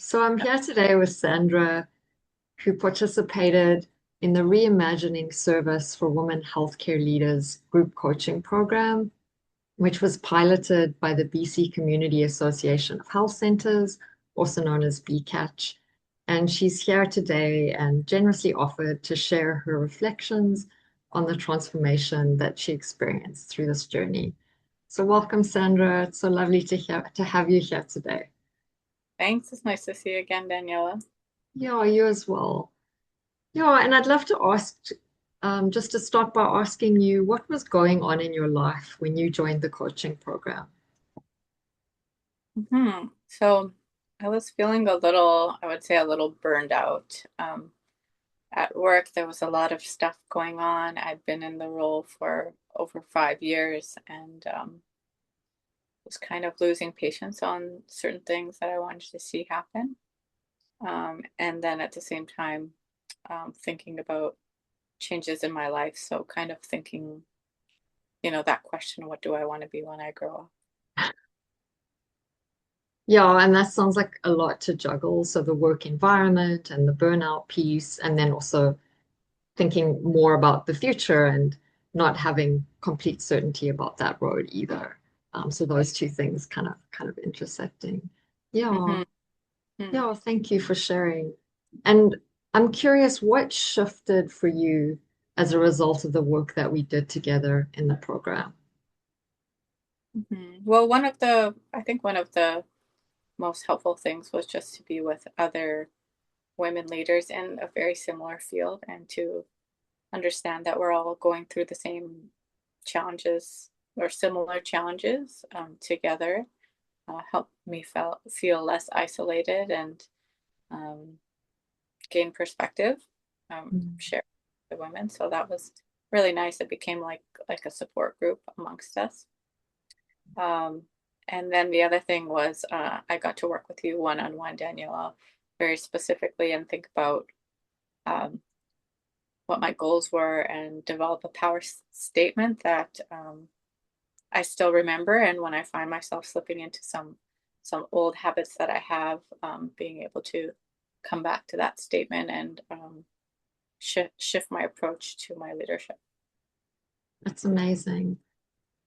So I'm here today with Sandra, who participated in the Reimagining Service for Women Healthcare Leaders group coaching program, which was piloted by the BC Community Association of Health Centers, also known as BCATCH. And she's here today and generously offered to share her reflections on the transformation that she experienced through this journey. So welcome, Sandra. It's so lovely to have you here today. Thanks. It's nice to see you again, Daniela. Yeah, you as well. Yeah, and I'd love to ask, just to start by asking you, what was going on in your life when you joined the coaching program? So I was feeling I would say a little burned out. At work, there was a lot of stuff going on. I'd been in the role for over 5 years and was kind of losing patience on certain things that I wanted to see happen. And then at the same time, thinking about changes in my life. So kind of thinking, that question, what do I want to be when I grow up? Yeah, and that sounds like a lot to juggle. So the work environment and the burnout piece, and then also thinking more about the future and not having complete certainty about that road either. So those two things kind of intersecting. Yeah. Mm-hmm. Yeah, thank you for sharing. And I'm curious, what shifted for you as a result of the work that we did together in the program? Well, I think one of the most helpful things was just to be with other women leaders in a very similar field and to understand that we're all going through the same challenges or similar challenges together. Helped me feel less isolated and um, gain perspective, Mm. share with the women. So that was really nice. It became like a support group amongst us. Um, and then the other thing was I got to work with you one on one, Daniela, very specifically and think about um, what my goals were and develop a statement that I still remember. And when I find myself slipping into some old habits that I have, being able to come back to that statement and shift my approach to my leadership. That's amazing.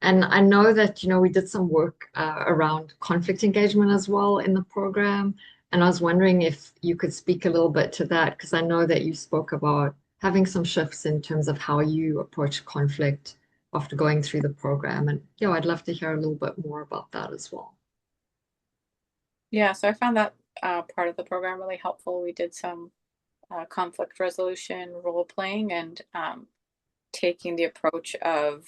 And I know that, we did some work around conflict engagement as well in the program. And I was wondering if you could speak a little bit to that, because I know that you spoke about having some shifts in terms of how you approach conflict after going through the program. And yeah, I'd love to hear a little bit more about that as well. Yeah, so I found that part of the program really helpful. We did some conflict resolution role playing and taking the approach of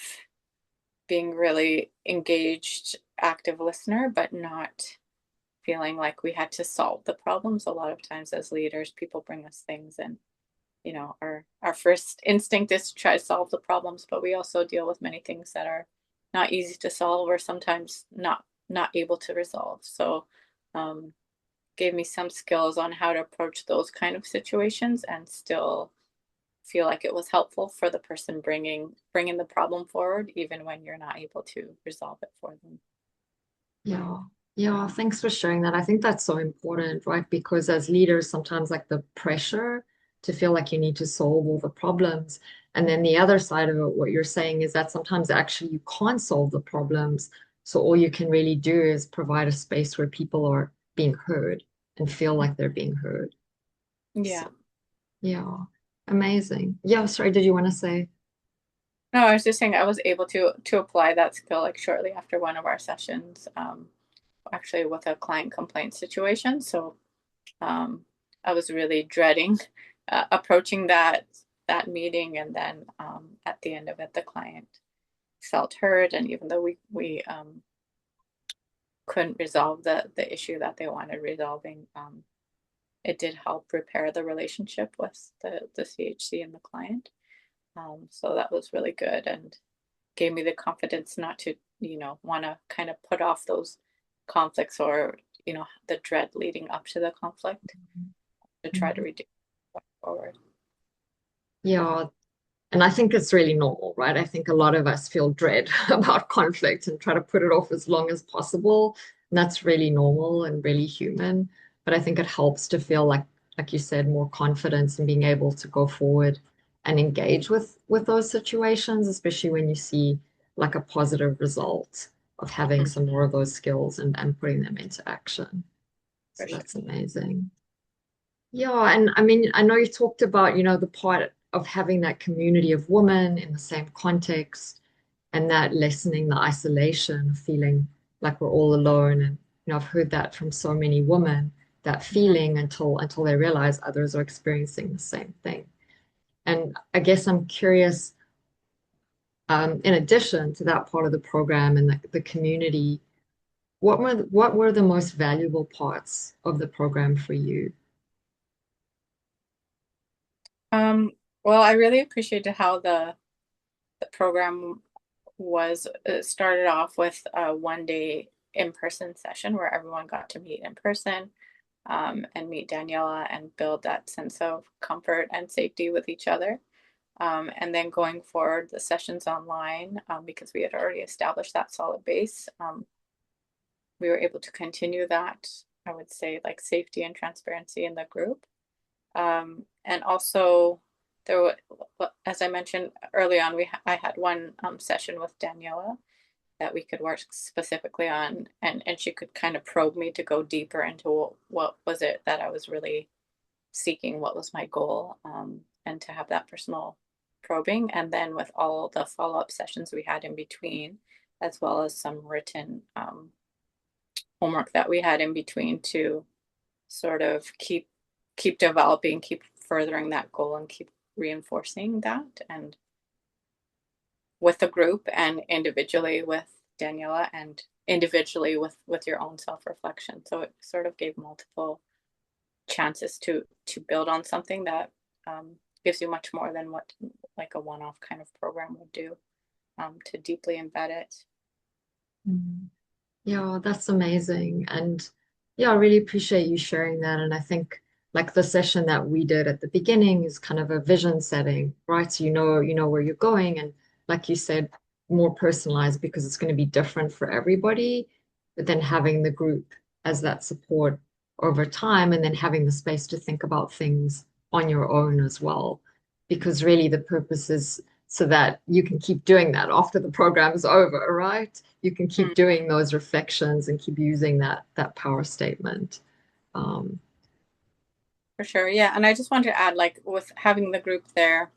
being really engaged, active listener, but not feeling like we had to solve the problems. A lot of times as leaders, people bring us things and our first instinct is to try to solve the problems, but we also deal with many things that are not easy to solve or sometimes not able to resolve. So um, gave me some skills on how to approach those kind of situations and still feel like it was helpful for the person bringing the problem forward even when you're not able to resolve it for them. Yeah. Yeah, thanks for sharing that. I think that's so important, right? Because as leaders, sometimes like the pressure to feel like you need to solve all the problems. And then the other side of it, what you're saying is that sometimes actually you can't solve the problems. So all you can really do is provide a space where people are being heard and feel like they're being heard. Yeah. So yeah, amazing. Yeah, sorry, did you want to say? No, I was just saying I was able to apply that skill like shortly after one of our sessions, actually with a client complaint situation. So um, I was really dreading approaching that meeting, and then at the end of it, the client felt heard, and even though we couldn't resolve the issue that they wanted resolving, it did help repair the relationship with the CHC and the client. So that was really good and gave me the confidence not to, want to kind of put off those conflicts or, the dread leading up to the conflict to try to Mhm. reduce it forward. Yeah, and I think it's really normal, right? I think a lot of us feel dread about conflict and try to put it off as long as possible. And that's really normal and really human. but I think it helps to feel like you said, more confidence in being able to go forward and engage with those situations, especially when you see like a positive result of having Mhm. some more of those skills and putting them into action. For So sure. that's amazing. Yeah, and I mean, I know you talked about, the part of having that community of women in the same context and that lessening the isolation, feeling like we're all alone. And, I've heard that from so many women, that Mhm. feeling until they realize others are experiencing the same thing. And I guess I'm curious, in addition to that part of the program and the community, what were the most valuable parts of the program for you? Um, well, I really appreciated how the program was started off with a 1 day in-person session where everyone got to meet in person, and meet Daniela and build that sense of comfort and safety with each other. And then going forward, the sessions online, because we had already established that solid base, we were able to continue that, I would say, like safety and transparency in the group. And also, there were, as I mentioned early on, I had one session with Daniela that we could work specifically on, and she could kind of probe me to go deeper into what was it that I was really seeking, what was my goal, and to have that personal probing. And then with all the follow-up sessions we had in between, as well as some written homework that we had in between to sort of keep developing, keep furthering that goal, and keep reinforcing that, and with the group and individually with Daniela and individually with your own self-reflection. So it sort of gave multiple chances to build on something that gives you much more than what like a one-off kind of program would do, to deeply embed it. Mm. Yeah, that's amazing. And yeah, I really appreciate you sharing that. And I think like the session that we did at the beginning is kind of a vision setting, right? So you know where you're going and like you said, more personalized because it's going to be different for everybody, but then having the group as that support over time and then having the space to think about things on your own as well. Because really the purpose is so that you can keep doing that after the program's over, right? You can keep Mm, doing those reflections and keep using that power statement. Um, for sure, yeah. And I just wanted to add, like with having the group there,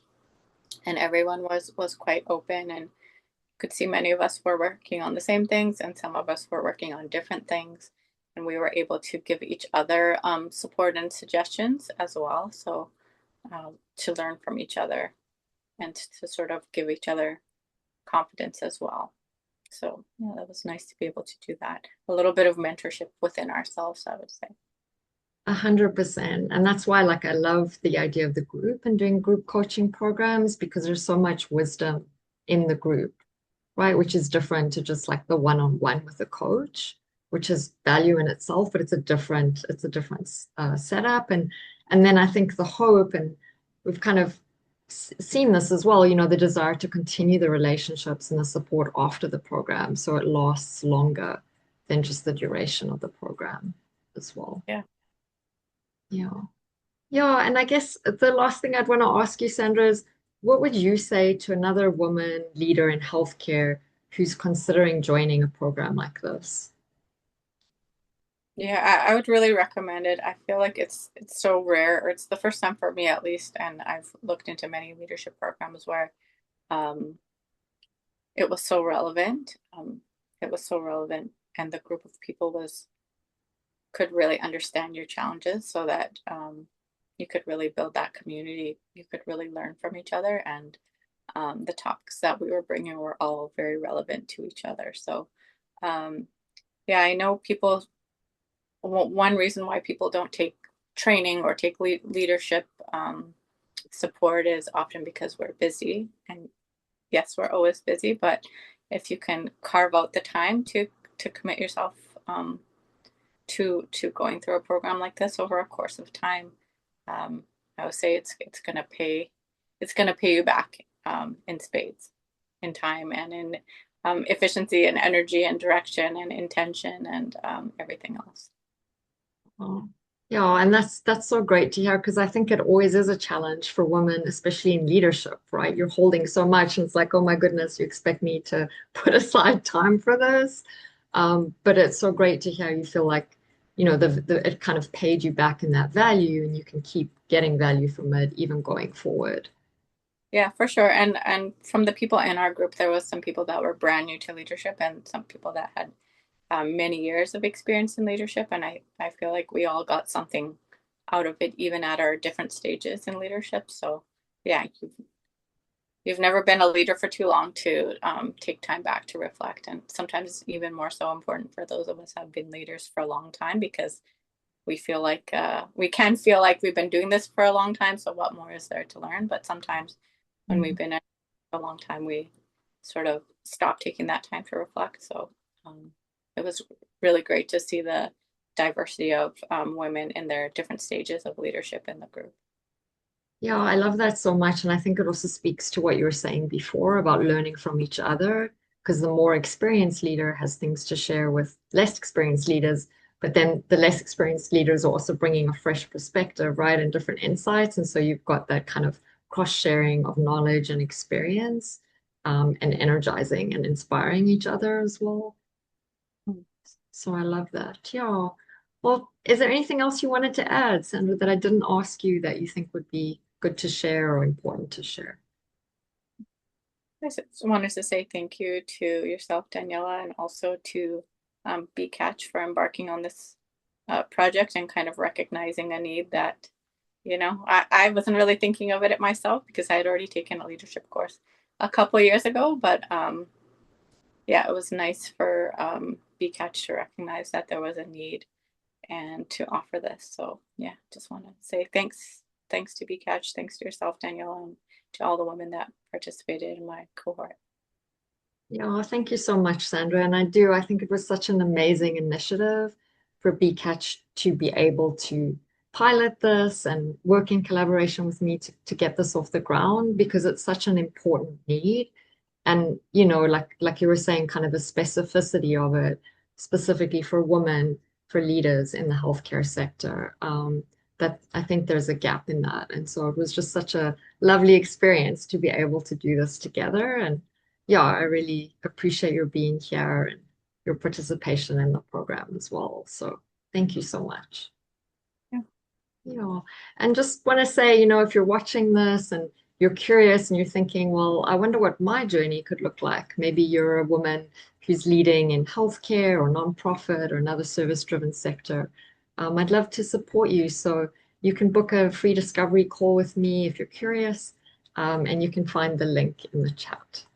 and everyone was quite open, and could see many of us were working on the same things, and some of us were working on different things, and we were able to give each other support and suggestions as well. So to learn from each other and to sort of give each other confidence as well. So yeah, that was nice to be able to do that. A little bit of mentorship within ourselves, I would say. 100%. And that's why, like, I love the idea of the group and doing group coaching programs because there's so much wisdom in the group, right? Which is different to just like the one-on-one with a coach, which is value in itself, but it's a different setup. And then I think the hope, and we've kind of seen this as well, the desire to continue the relationships and the support after the program, so it lasts longer than just the duration of the program as well. Yeah. Yeah. Yeah, and I guess the last thing I'd want to ask you, Sandra, is what would you say to another woman leader in healthcare who's considering joining a program like this? Yeah, I would really recommend it. I feel like it's so rare, or it's the first time for me at least, and I've looked into many leadership programs where um, it was so relevant. It was so relevant, and the group of people was could really understand your challenges, so that you could really build that community. You could really learn from each other, and the topics that we were bringing were all very relevant to each other. So, um, yeah, I know people. One reason why people don't take training or take leadership support is often because we're busy. And yes, we're always busy, but if you can carve out the time to commit yourself to going through a program like this over a course of time, um, I would say it's gonna pay you back in spades, in time and in efficiency and energy and direction and intention and everything else. Oh. Yeah, and that's so great to hear because I think it always is a challenge for women, especially in leadership, right? You're holding so much, and it's like, oh my goodness, you expect me to put aside time for this. But it's so great to hear you feel like, it kind of paid you back in that value, and you can keep getting value from it even going forward. Yeah, for sure. And from the people in our group, there was some people that were brand new to leadership and some people that had many years of experience in leadership. And I feel like we all got something out of it, even at our different stages in leadership. So yeah, you've never been a leader for too long to take time back to reflect. And sometimes even more so important for those of us who have been leaders for a long time because we feel like we can feel like we've been doing this for a long time. So what more is there to learn? But sometimes when we've Mm. been at a long time, we sort of stop taking that time to reflect. So um, it was really great to see the diversity of women in their different stages of leadership in the group. Yeah, I love that so much. And I think it also speaks to what you were saying before about learning from each other, because the more experienced leader has things to share with less experienced leaders, but then the less experienced leaders are also bringing a fresh perspective, right, and different insights. And so you've got that kind of cross-sharing of knowledge and experience, and energizing and inspiring each other as well. So I love that. Yeah. Well, is there anything else you wanted to add, Sandra, that I didn't ask you that you think would be good to share or important to share? I just wanted to say thank you to yourself, Daniela, and also to Catch for embarking on this project and kind of recognizing a need that, I wasn't really thinking of it myself because I had already taken a leadership course a couple of years ago. But yeah, it was nice for Catch to recognize that there was a need and to offer this. So yeah, just want to say thanks to Catch, thanks to yourself, Daniela, and to all the women that participated in my cohort. Yeah, well, thank you so much, Sandra. And I think it was such an amazing initiative for BCatch to be able to pilot this and work in collaboration with me to get this off the ground because it's such an important need. And, like you were saying, kind of the specificity of it, specifically for women, for leaders in the healthcare sector, that I think there's a gap in that. And so it was just such a lovely experience to be able to do this together. And yeah, I really appreciate your being here and your participation in the program as well. So thank you so much. Yeah. Yeah. And just want to say, if you're watching this and you're curious and you're thinking, well, I wonder what my journey could look like. Maybe you're a woman who's leading in healthcare or nonprofit or another service-driven sector. I'd love to support you. So you can book a free discovery call with me if you're curious, and you can find the link in the chat.